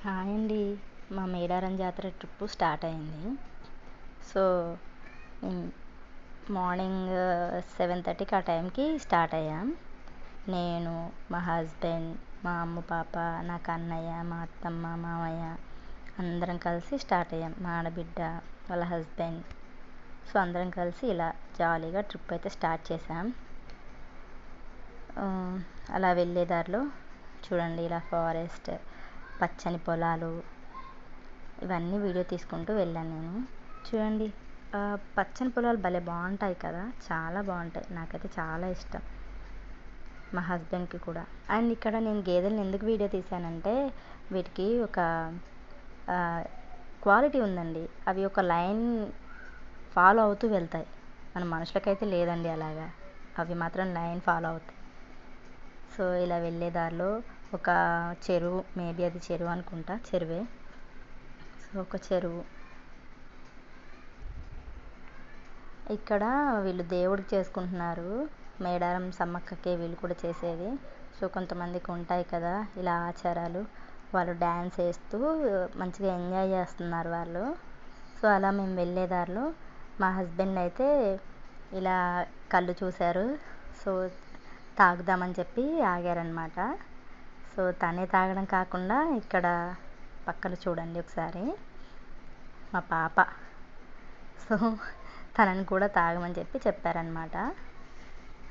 Hi అండి. మా మేడారం జాతర ట్రిప్పు స్టార్ట్ అయింది. సో మేము మార్నింగ్ 7:30కి ఆ టైంకి స్టార్ట్ అయ్యాం. నేను, మా హస్బెండ్, మా అమ్మ పాప, నాకు అన్నయ్య, మా అత్తమ్మ, మామయ్య అందరం కలిసి స్టార్ట్ అయ్యాం. మా ఆడబిడ్డ వాళ్ళ హస్బెండ్. సో అందరం కలిసి ఇలా జాలీగా ట్రిప్ అయితే స్టార్ట్ చేసాం. అలా వెళ్ళే దారిలో చూడండి, ఇలా ఫారెస్ట్, పచ్చని పొలాలు, ఇవన్నీ వీడియో తీసుకుంటూ వెళ్ళాను నేను. చూడండి, పచ్చని పొలాలు భలే బాగుంటాయి కదా, చాలా బాగుంటాయి. నాకైతే చాలా ఇష్టం, మా హస్బెండ్కి కూడా. అండ్ ఇక్కడ నేను గేదెలను ఎందుకు వీడియో తీశానంటే, వీటికి ఒక క్వాలిటీ ఉందండి. అవి ఒక లైన్ ఫాలో అవుతూ వెళ్తాయి. మన మనుషులకైతే లేదండి అలాగా, అవి మాత్రం లైన్ ఫాలో అవుతాయి. సో ఇలా వెళ్ళే దారిలో ఒక చెరువు, మేబీ అది చెరువు అనుకుంటా, చెరువే. సో ఒక చెరువు, ఇక్కడ వీళ్ళు దేవుడికి చేసుకుంటున్నారు. మేడారం సమ్మక్కకే వీళ్ళు కూడా చేసేది. సో కొంతమందికి ఉంటాయి కదా ఇలా ఆచారాలు, వాళ్ళు డ్యాన్స్ వేస్తూ మంచిగా ఎంజాయ్ చేస్తున్నారు వాళ్ళు. సో అలా మేము వెళ్ళే దారిలో మా హస్బెండ్ అయితే ఇలా కళ్ళు చూశారు. సో తాగుదామని చెప్పి ఆగారనమాట. సో తనే తాగడం కాకుండా ఇక్కడ పక్కన చూడండి ఒకసారి మా పాప. సో తనని కూడా తాగమని చెప్పి చెప్పారనమాట.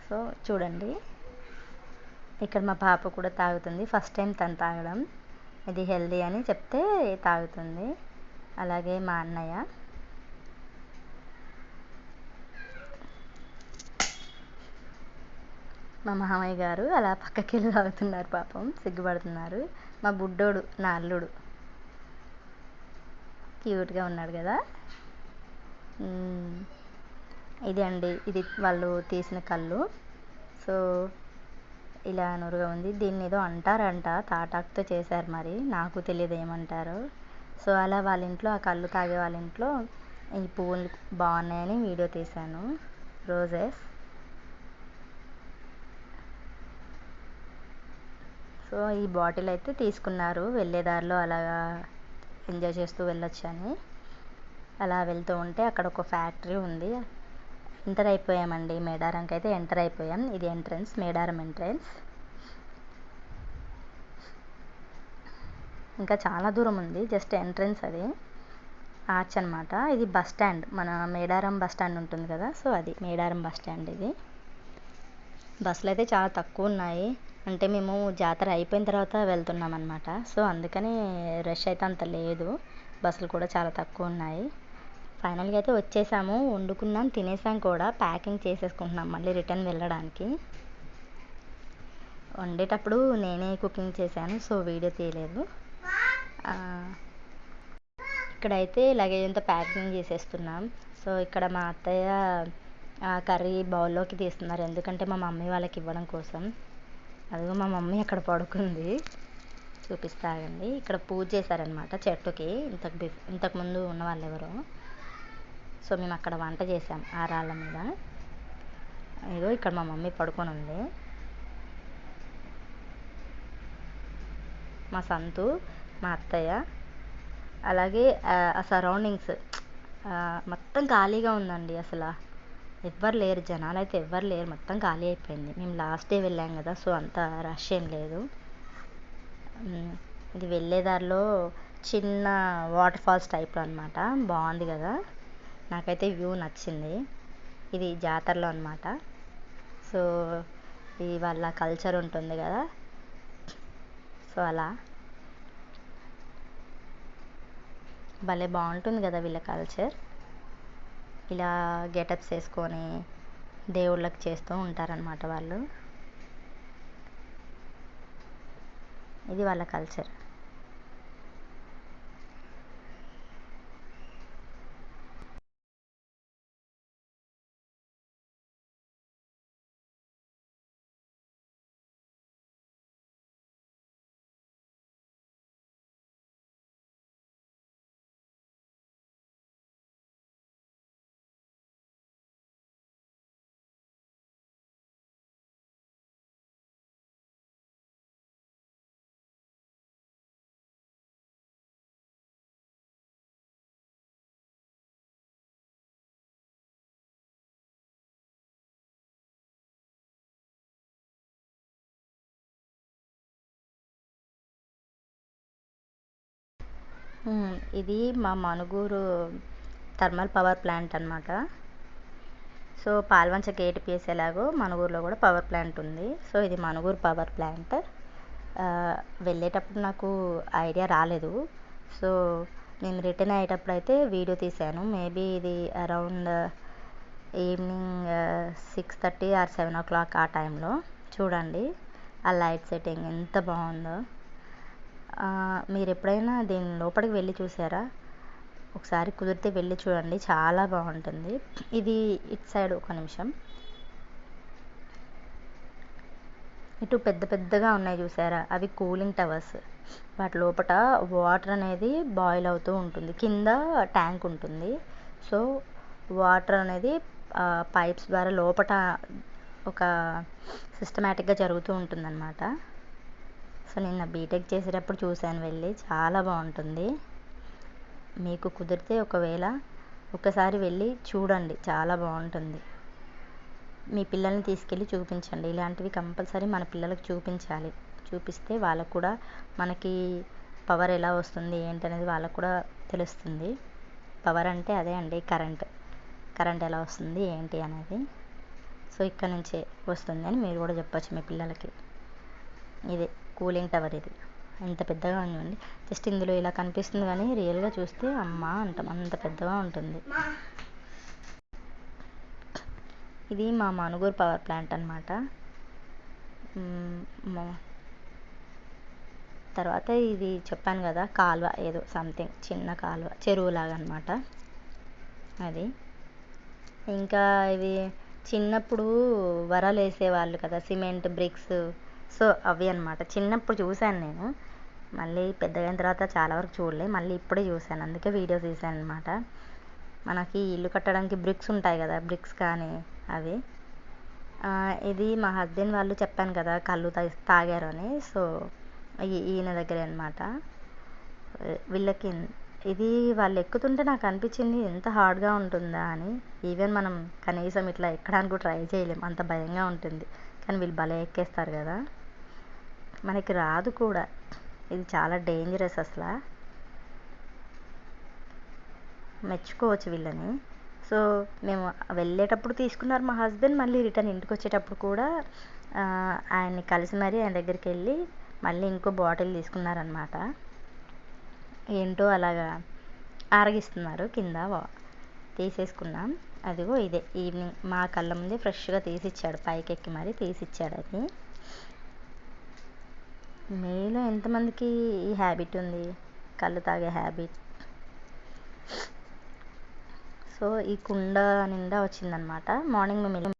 సో చూడండి, ఇక్కడ మా పాప కూడా తాగుతుంది. ఫస్ట్ టైం తను తాగడం, ఇది హెల్దీ అని చెప్తే తాగుతుంది. అలాగే మా అన్నయ్య, మా మామయ్య గారు అలా పక్కకి వెళ్ళి తాగుతున్నారు. పాపం సిగ్గుపడుతున్నారు. మా బుడ్డోడు, నా అల్లుడు, క్యూట్గా ఉన్నాడు కదా. ఇది అండి, ఇది వాళ్ళు తీసిన కళ్ళు. సో ఇలా నురుగా ఉంది. దీన్ని ఏదో అంటారంట, తాటాకుతో చేశారు, మరి నాకు తెలియదు ఏమంటారో. సో అలా వాళ్ళ ఇంట్లో, ఆ కళ్ళు తాగే వాళ్ళ ఇంట్లో ఈ పువ్వులు బాగున్నాయని వీడియో తీశాను. రోజెస్. సో ఈ బాటిల్ అయితే తీసుకున్నారు వెళ్ళేదారిలో, అలాగా ఎంజాయ్ చేస్తూ వెళ్ళొచ్చని. అలా వెళ్తూ ఉంటే అక్కడ ఒక ఫ్యాక్టరీ ఉంది. ఎంటర్ అయిపోయామండి, మేడారంకి అయితే ఎంటర్ అయిపోయాం. ఇది ఎంట్రన్స్, మేడారం ఎంట్రన్స్. ఇంకా చాలా దూరం ఉంది, జస్ట్ ఎంట్రన్స్ అది, ఆర్చ్ అనమాట. ఇది బస్ స్టాండ్, మన మేడారం బస్ స్టాండ్ ఉంటుంది కదా, సో అది మేడారం బస్ స్టాండ్. ఇది బస్సులు అయితే చాలా తక్కువ ఉన్నాయి, అంటే మేము జాతర అయిపోయిన తర్వాత వెళ్తున్నాం అనమాట. సో అందుకని రష్ అయితే అంత లేదు, బస్సులు కూడా చాలా తక్కువ ఉన్నాయి. ఫైనల్గా అయితే వచ్చేసాము, వండుకున్నాం, తినేసాం కూడా, ప్యాకింగ్ చేసేసుకుంటున్నాం మళ్ళీ రిటర్న్ వెళ్ళడానికి. వండేటప్పుడు నేనే కుకింగ్ చేశాను, సో వీడియో తీయలేదు. ఇక్కడైతే లగేజ్ అంతా ప్యాకింగ్ చేసేస్తున్నాం. సో ఇక్కడ మా అత్తయ్య కర్రీ బౌల్లోకి తీస్తున్నారు, ఎందుకంటే మా మమ్మీ వాళ్ళకి ఇవ్వడం కోసం. అదిగో మా మమ్మీ అక్కడ పడుకుంది, చూపిస్తాగండి. ఇక్కడ పూజ చేశారనమాట చెట్టుకి, ఇంతకుముందు ఉన్న వాళ్ళు ఎవరో. సో మేము అక్కడ వంట చేసాం ఆ రాళ్ళ మీద. ఇదిగో ఇక్కడ మా మమ్మీ పడుకొని ఉంది. మా సంతు, మా అత్తయ్య, అలాగే ఆ సరౌండింగ్స్ మొత్తం ఖాళీగా ఉందండి. అసలు ఎవ్వరు లేరు, జనాలు అయితే ఎవ్వరు లేరు, మొత్తం ఖాళీ అయిపోయింది. మేము లాస్ట్ డే వెళ్ళాం కదా, సో అంత రష్ ఏం లేదు. ఇది వెళ్ళేదారిలో చిన్న వాటర్ ఫాల్స్ టైప్లో అనమాట, బాగుంది కదా, నాకైతే వ్యూ నచ్చింది. ఇది జాతరలో అనమాట. సో ఇది వాళ్ళ కల్చర్ ఉంటుంది కదా, సో అలా భలే బాగుంటుంది కదా వీళ్ళ కల్చర్. ఇలా గెటప్స్ వేసుకొని దేవుళ్ళకి చేస్తూ ఉంటారనమాట వాళ్ళు. ఇది వాళ్ళ కల్చర్. ఇది మా మనుగూరు థర్మల్ పవర్ ప్లాంట్ అనమాట. సో పాల్వంచ KTPS ఎలాగో మనుగూరులో కూడా పవర్ ప్లాంట్ ఉంది. సో ఇది మనుగూరు పవర్ ప్లాంట్. వెళ్ళేటప్పుడు నాకు ఐడియా రాలేదు. సో నేను రిటర్న్ అయ్యేటప్పుడు అయితే వీడియో తీశాను. మేబీ ఇది అరౌండ్ ఈవినింగ్ 6:30 ఆర్ 7 o'clock ఆ టైంలో. చూడండి ఆ లైట్ సెట్టింగ్ ఎంత బాగుందో. మీరు ఎప్పుడైనా దీని లోపలికి వెళ్ళి చూసారా? ఒకసారి కుదిరితే వెళ్ళి చూడండి, చాలా బాగుంటుంది. ఇది ఇటు సైడ్ ఒక నిమిషం, ఇటు పెద్ద పెద్దగా ఉన్నాయి చూసారా, అవి కూలింగ్ టవర్స్. వాటి లోపల వాటర్ అనేది బాయిల్ అవుతూ ఉంటుంది. కింద ట్యాంక్ ఉంటుంది. సో వాటర్ అనేది పైప్స్ ద్వారా లోపల ఒక సిస్టమేటిక్గా జరుగుతూ ఉంటుందన్నమాట. సో నిన్న బీటెక్ చేసేటప్పుడు చూశాను వెళ్ళి, చాలా బాగుంటుంది. మీకు కుదిరితే ఒకవేళ ఒకసారి వెళ్ళి చూడండి, చాలా బాగుంటుంది. మీ పిల్లల్ని తీసుకెళ్ళి చూపించండి. ఇలాంటివి కంపల్సరీ మన పిల్లలకు చూపించాలి. చూపిస్తే వాళ్ళకు కూడా మనకి పవర్ ఎలా వస్తుంది ఏంటనేది వాళ్ళకు కూడా తెలుస్తుంది. పవర్ అంటే అదే అండి, కరెంట్ ఎలా వస్తుంది ఏంటి అనేది. సో ఇక్కడ నుంచే వస్తుంది అని మీరు కూడా చెప్పచ్చు మీ పిల్లలకి. ఇదే కూలింగ్ టవర్. ఇది ఎంత పెద్దగా ఉందండి. జస్ట్ ఇందులో ఇలా కనిపిస్తుంది కానీ రియల్గా చూస్తే అమ్మా అంటాం, అంత పెద్దగా ఉంటుంది. ఇది మా మనుగూరు పవర్ ప్లాంట్ అనమాట. తర్వాత ఇది చెప్పాను కదా, కాలువ, ఏదో సంథింగ్ చిన్న కాలువ, చెరువులాగా అనమాట అది. ఇంకా ఇవి చిన్నప్పుడు వరలు వేసేవాళ్ళు కదా, సిమెంట్ బ్రిక్స్. సో అవి అనమాట. చిన్నప్పుడు చూశాను నేను, మళ్ళీ పెద్దగైన తర్వాత చాలా వరకు చూడలే, మళ్ళీ ఇప్పుడే చూశాను, అందుకే వీడియో తీశాను అనమాట. మనకి ఇల్లు కట్టడానికి బ్రిక్స్ ఉంటాయి కదా, బ్రిక్స్ కానీ అవి. ఇది మా హస్బెండ్ వాళ్ళు చెప్పాను కదా కళ్ళు తాగారు అని. సో ఈయన దగ్గరే అనమాట. వీళ్ళకి ఇది వాళ్ళు ఎక్కుతుంటే నాకు అనిపించింది ఎంత హార్డ్గా ఉంటుందా అని. ఈవెన్ మనం కనీసం ఇట్లా ఎక్కడానికి కూడా ట్రై చేయలేం, అంత భయంగా ఉంటుంది. కానీ వీళ్ళు భలే ఎక్కేస్తారు కదా, మనకి రాదు కూడా. ఇది చాలా డేంజరస్ అసలు, మెచ్చుకోవచ్చు వీళ్ళని. సో మేము వెళ్ళేటప్పుడు తీసుకున్నారు మా హస్బెండ్, మళ్ళీ రిటర్న్ ఇంటికి వచ్చేటప్పుడు కూడా ఆయన్ని కలిసి మరీ ఆయన దగ్గరికి వెళ్ళి మళ్ళీ ఇంకో బాటిల్ తీసుకున్నారనమాట. ఏంటో అలాగా ఆరగిస్తున్నారు కింద. తీసేసుకున్నాం. అదిగో ఇదే ఈవినింగ్ మా కళ్ళ ముందే ఫ్రెష్గా తీసిచ్చాడు, పైకి ఎక్కి మరీ తీసిచ్చాడు. అది మీలో ఎంతమందికి ఈ హ్యాబిట్ ఉంది, కళ్ళు తాగే హ్యాబిట్? సో ఈ కుండ నిండా వచ్చిందనమాట. మార్నింగ్ మేము